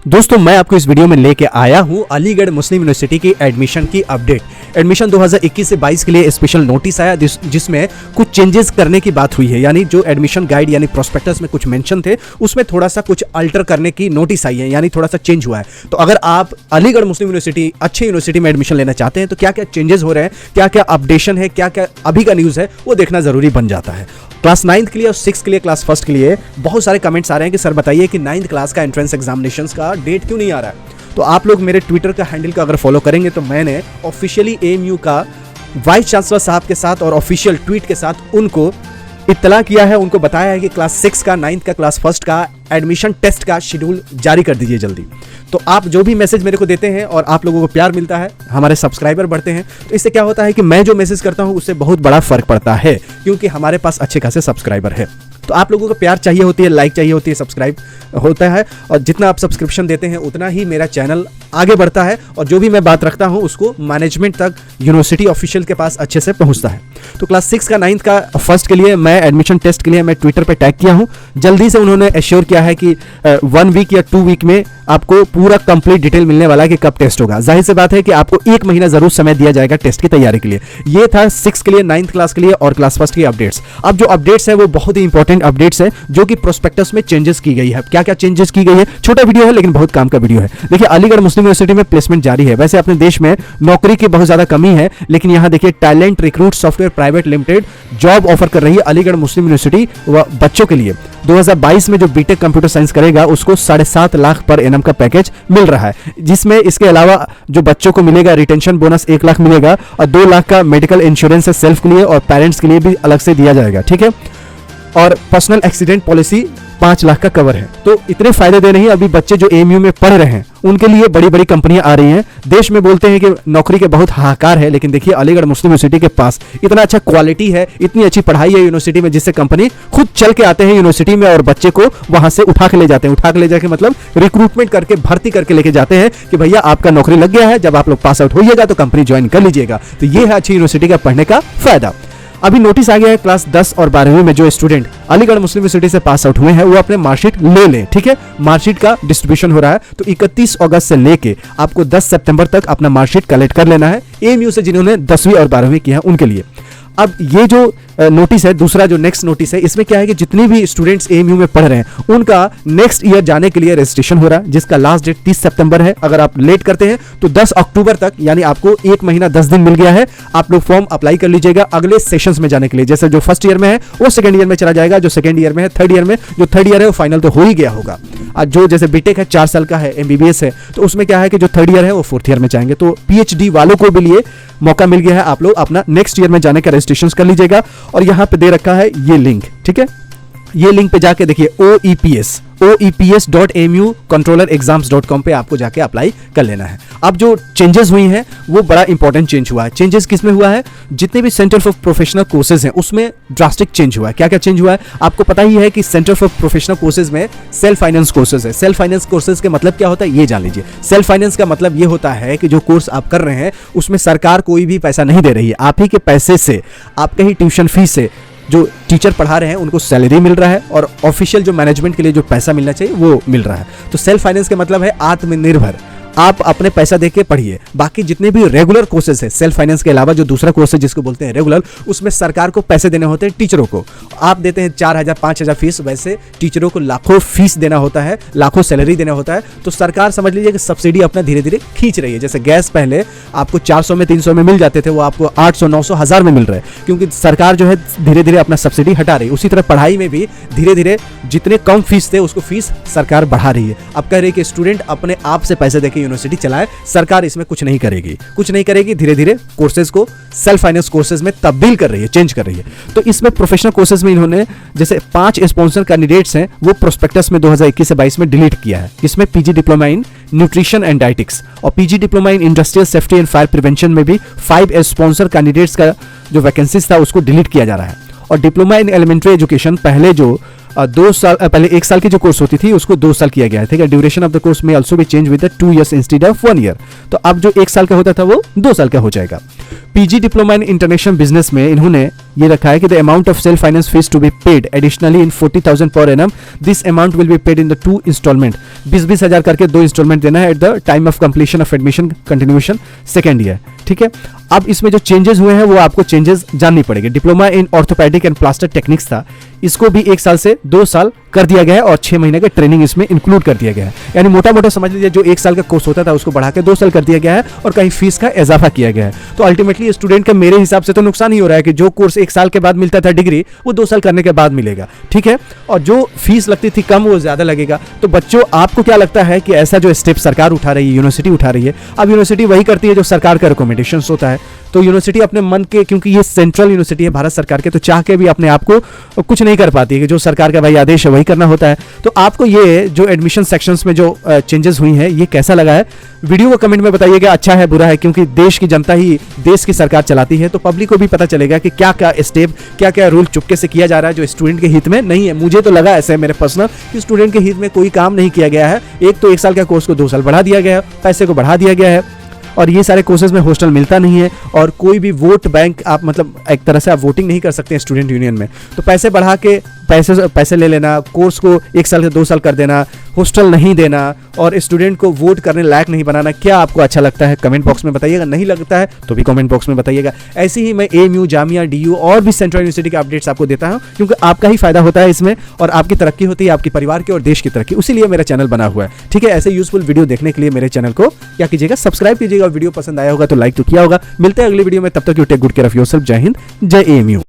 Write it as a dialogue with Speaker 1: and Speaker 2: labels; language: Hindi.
Speaker 1: दोस्तों मैं आपको इस वीडियो में लेके आया हूं अलीगढ़ मुस्लिम यूनिवर्सिटी की एडमिशन की अपडेट। एडमिशन 2021 से 22 के लिए स्पेशल नोटिस आया जिसमें कुछ चेंजेस करने की बात हुई है। यानी जो एडमिशन गाइड यानी प्रोस्पेक्टस में कुछ मेंशन थे उसमें थोड़ा सा कुछ अल्टर करने की नोटिस आई है, यानी थोड़ा सा चेंज हुआ है। तो अगर आप अलीगढ़ मुस्लिम यूनिवर्सिटी अच्छी यूनिवर्सिटी में एडमिशन लेना चाहते हैं तो क्या क्या चेंजेस हो रहे हैं, क्या क्या अपडेशन है, क्या क्या अभी का न्यूज़ है, वो देखना जरूरी बन जाता है। क्लास 9th के लिए और 6th के लिए, क्लास 1st के लिए बहुत सारे कमेंट्स आ रहे हैं कि सर बताइए कि 9th क्लास का एंट्रेंस एग्जामिनेशंस का डेट क्यों नहीं आ रहा है। तो आप लोग मेरे ट्विटर का हैंडल का अगर फॉलो करेंगे तो मैंने ऑफिशियली एएमयू का वाइस चांसलर साहब के साथ और ऑफिशियल ट्वीट के साथ उनको इत्तला किया है, उनको बताया है कि क्लास 6 का, 9th का, क्लास 1st का एडमिशन टेस्ट का शेड्यूल जारी कर दीजिए जल्दी। तो आप जो भी मैसेज मेरे को देते हैं और आप लोगों को प्यार मिलता है, हमारे सब्सक्राइबर बढ़ते हैं, तो इससे क्या होता है कि मैं जो मैसेज करता हूं उससे बहुत बड़ा फर्क पड़ता है, क्योंकि हमारे पास अच्छे खासे सब्सक्राइबर है। तो आप लोगों को प्यार चाहिए होती है, लाइक चाहिए होती है, सब्सक्राइब होता है, और जितना आप सब्सक्रिप्शन देते हैं उतना ही मेरा चैनल आगे बढ़ता है और जो भी मैं बात रखता हूं उसको मैनेजमेंट तक, यूनिवर्सिटी ऑफिशियल के पास अच्छे से पहुंचता है। तो क्लास 6 का, 9th का, 1st के लिए मैं एडमिशन टेस्ट के लिए मैं ट्विटर पे टैग किया हूं। जल्दी से उन्होंने एश्योर किया है कि 1 वीक या 2 वीक में आपको पूरा कंप्लीट डिटेल मिलने वाला है कि कब टेस्ट होगा। जाहिर सी बात है कि आपको 1 महीना जरूर समय दिया जाएगा टेस्ट की तैयारी के लिए। ये था 6 के लिए, 9th क्लास के लिए और क्लास 1st की अपडेट्स। अब जो अपडेट्स है वो बहुत ही इंपॉर्टेंट अपडेट्स है जो कि प्रोस्पेक्टस में चेंजेस की गई है। क्या क्या चेंजेस की गई है, छोटा वीडियो है लेकिन बहुत काम का वीडियो है। देखिए, अलीगढ़ मुस्लिम यूनिवर्सिटी में प्लेसमेंट जारी है। वैसे अपने देश में नौकरी की बहुत ज्यादा कमी है, लेकिन यहां देखिए talent recruit software private limited job offer कर रही है अलीगढ़ मुस्लिम यूनिवर्सिटी व बच्चों के लिए। 2022 में जो बीटेक कंप्यूटर साइंस करेगा उसको 7.5 लाख पर एनम का पैकेज मिल रहा है, जिसमें इसके अलावा जो बच्चों को मिलेगा रिटेंशन बोनस 1 लाख मिलेगा और 2 लाख का मेडिकल इंश्योरेंस है सेल्फ के लिए और पेरेंट्स के लिए भी अलग से दिया जाएगा, ठीक है। और पर्सनल एक्सीडेंट पॉलिसी 5 लाख का कवर है। तो इतने फायदे दे रही हैं। अभी बच्चे जो एएमयू में पढ़ रहे हैं उनके लिए बड़ी बड़ी कंपनियां आ रही हैं। देश में बोलते हैं कि नौकरी के बहुत हाहाकार है, लेकिन देखिए अलीगढ़ मुस्लिम यूनिवर्सिटी के पास इतना अच्छा क्वालिटी है, इतनी अच्छी पढ़ाई है यूनिवर्सिटी में, जिससे कंपनी खुद चल के आते हैं यूनिवर्सिटी में और बच्चे को वहां से उठा के ले जाते हैं। उठा के ले जाके मतलब रिक्रूटमेंट करके, भर्ती करके लेके जाते हैं कि भैया आपका नौकरी लग गया है, जब आप लोग पास आउट होइएगा तो कंपनी ज्वाइन कर लीजिएगा। तो ये है अच्छी यूनिवर्सिटी का पढ़ने का फायदा। अभी नोटिस आ गया है क्लास 10 और 12वीं में जो स्टूडेंट अलीगढ़ मुस्लिम यूनिवर्सिटी से पास आउट हुए हैं वो अपने मार्कशीट ले लें, ठीक है। मार्कशीट का डिस्ट्रीब्यूशन हो रहा है, तो 31 अगस्त से लेके आपको 10 सितंबर तक अपना मार्कशीट कलेक्ट कर लेना है। एएमयू से जिन्होंने 10वीं और 12वीं किया है उनके लिए। अब ये जो नोटिस है, दूसरा जो नेक्स्ट नोटिस है, इसमें क्या है कि जितने भी स्टूडेंट्स एएमयू में पढ़ रहे हैं उनका नेक्स्ट ईयर जाने के लिए रजिस्ट्रेशन हो रहा है, जिसका लास्ट डेट 30 सितंबर है। अगर आप लेट करते हैं तो 10 अक्टूबर तक, यानी आपको 1 महीना 10 दिन मिल गया है। आप लोग फॉर्म अप्लाई कर लीजिएगा अगले सेशंस में जाने के लिए। जैसे जो फर्स्ट ईयर में है वो सेकंड ईयर में चला जाएगा, जो सेकंड ईयर में है थर्ड ईयर में, जो थर्ड ईयर है वो फाइनल तो हो ही गया होगा। आज जो जैसे बीटेक है 4 साल का है, एमबीबीएस है, तो उसमें क्या है कि जो थर्ड ईयर है वो 4th ईयर में जाएंगे। तो पीएचडी वालों को भी लिए मौका मिल गया है, आप लोग अपना नेक्स्ट ईयर में जाने का रजिस्ट्रेशन कर लीजिएगा। और यहां पे दे रखा है ये लिंक, ठीक है। ये लिंक पे जाके देखिए oeps.amu-controllerexams.com पे आपको जाके अप्लाई कर लेना है। अब जो चेंजेस हुई हैं वो बड़ा इंपॉर्टेंट चेंज हुआ है। चेंजेस किसमें हुआ है, जितने भी सेंटर फॉर प्रोफेशनल कोर्सेज हैं उसमें ड्रास्टिक चेंज हुआ है। क्या क्या चेंज हुआ है आपको पता ही है कि सेंटर फॉर प्रोफेशनल कोर्सेज में सेल्फ फाइनेंस कोर्सेज है। सेल्फ फाइनेंस कोर्सेज के मतलब क्या होता है ये जान लीजिए। सेल्फ फाइनेंस का मतलब ये होता है कि जो कोर्स आप कर रहे हैं उसमें सरकार कोई भी पैसा नहीं दे रही है, आप ही के पैसे से, आपके ही ट्यूशन फीस से जो टीचर पढ़ा रहे हैं उनको सैलरी मिल रहा है और ऑफिशियल जो मैनेजमेंट के लिए जो पैसा मिलना चाहिए वो मिल रहा है। तो सेल्फ फाइनेंस का मतलब है आत्मनिर्भर, आप अपने पैसा देके पढ़िए। बाकी जितने भी रेगुलर कोर्सेज है, सेल्फ फाइनेंस के अलावा जो दूसरा कोर्स है जिसको बोलते हैं रेगुलर, उसमें सरकार को पैसे देने होते हैं टीचरों को। आप देते हैं 4,000 5,000 फीस, वैसे टीचरों को लाखों फीस देना होता है, लाखों सैलरी देना होता है। तो सरकार समझ लीजिए कि सब्सिडी अपना धीरे धीरे खींच रही है। जैसे गैस पहले आपको 400 में 300 में मिल जाते थे, वो आपको 800 900 1000 में मिल रहे हैं, क्योंकि सरकार जो है धीरे धीरे अपना सब्सिडी हटा रही है। उसी तरह पढ़ाई में भी धीरे धीरे जितने कम फीस थे उसको फीस सरकार बढ़ा रही है। अब कह रही है कि स्टूडेंट अपने आप से पैसे देके यूनिवर्सिटी चलाए, सरकार इसमें कुछ नहीं करेगी। धीरे धीरे कोर्सेज को सेल्फ फाइनेंस कोर्सेज में तब्दील कर रही है, चेंज कर रही है। तो इसमें प्रोफेशनल कोर्सेज में इन्होंने जैसे 5 स्पॉन्सर कैंडिडेट्स हैं वो प्रोस्पेक्टस में 2021 से 22 में डिलीट किया है। इसमें PG diploma in nutrition and dietetics और PG diploma in industrial safety and fire prevention में भी 5 स्पॉन्सर कैंडिडेट्स का जो वैकेंसीज था उसको डिलीट किया जा रहा है। और डिप्लोमा इन एलिमेंट्री एजुकेशन पहले जो 2 साल पहले 1 साल की जो कोर्स होती थी उसको 2 साल किया गया है, ठीक है। ड्यूरेशन ऑफ द कोर्स में आल्सो भी change with 2 years instead of 1 year. तो अब जो 1 साल का होता था वो 2 साल का हो जाएगा। PG diploma in international business में इन्होंने ये रखा है कि the amount of self finance fees to be paid additionally in 40,000 per annum, this amount will be paid in the 2 installment, 20-20 हज़ार करके 2 इंस्टॉलमेंट देना है at the time of completion of admission continuation second year. ठीक है, अब इसमें जो चेंजेस हुए हैं वो आपको चेंजेस जाननी पड़ेगी। Diploma in orthopaedic and plaster techniques था, इसको भी 1 साल से 2 साल कर दिया गया है और 6 महीने का ट्रेनिंग इसमें इंक्लूड कर दिया गया है। यानी मोटा मोटा समझ लीजिए जो 1 साल का कोर्स होता था उसको बढ़ा के 2 साल कर दिया गया है और कहीं फीस का इजाफा किया गया है। तो अल्टीमेटली स्टूडेंट का मेरे हिसाब से तो नुकसान ही हो रहा है कि जो कोर्स 1 साल के बाद मिलता था डिग्री, वो 2 साल करने के बाद मिलेगा। ठीक है, और जो फीस लगती थी कम वो ज्यादा लगेगा। तो बच्चों, आपको क्या लगता है कि ऐसा जो स्टेप सरकार उठा रही है, यूनिवर्सिटी उठा रही है, अब यूनिवर्सिटी वही करती है जो सरकार का रिकमेंडेशन होता है। तो यूनिवर्सिटी अपने मन के, क्योंकि ये सेंट्रल यूनिवर्सिटी है भारत सरकार के, तो चाह के भी अपने आप को कुछ नहीं कर पाती है कि जो सरकार का भाई आदेश है वही करना होता है। तो आपको ये जो एडमिशन सेक्शंस में जो चेंजेस हुई हैं ये कैसा लगा है, वीडियो को कमेंट में बताइएगा, अच्छा है बुरा है, क्योंकि देश की जनता ही देश की सरकार चलाती है। तो पब्लिक को भी पता चलेगा कि क्या क्या स्टेप, क्या क्या रूल चुपके से किया जा रहा है जो स्टूडेंट के हित में नहीं है। मुझे तो लगा ऐसे मेरे पर्सनल कि स्टूडेंट के हित में कोई काम नहीं किया गया है। एक तो 1 साल का कोर्स को 2 साल बढ़ा दिया गया है, पैसे को बढ़ा दिया गया है, और ये सारे कोर्सेज में हॉस्टल मिलता नहीं है, और कोई भी वोट बैंक आप मतलब एक तरह से आप वोटिंग नहीं कर सकते हैं स्टूडेंट यूनियन में। तो पैसे बढ़ा के पैसे ले लेना, कोर्स को 1 साल से 2 साल कर देना, हॉस्टल नहीं देना और स्टूडेंट को वोट करने लायक नहीं बनाना, क्या आपको अच्छा लगता है कमेंट बॉक्स में बताइएगा। नहीं लगता है तो भी कमेंट बॉक्स में बताइएगा। ऐसे ही मैं एएमयू, जामिया, डीयू और भी सेंट्रल यूनिवर्सिटी के अपडेट्स आपको देता हूं, क्योंकि आपका ही फायदा होता है इसमें और आपकी तरक्की होती है, आपके परिवार की और देश की तरक्की, उसीलिए मेरा चैनल बना हुआ है। ठीक है, ऐसे यूजफुल वीडियो देखने के लिए मेरे चैनल को क्या कीजिएगा, सब्सक्राइब कीजिएगा। वीडियो पसंद आया होगा तो लाइक तो किया होगा। मिलते हैं अगली वीडियो में, तब तक you take good care of yourself. जय हिंद, जय एएमयू।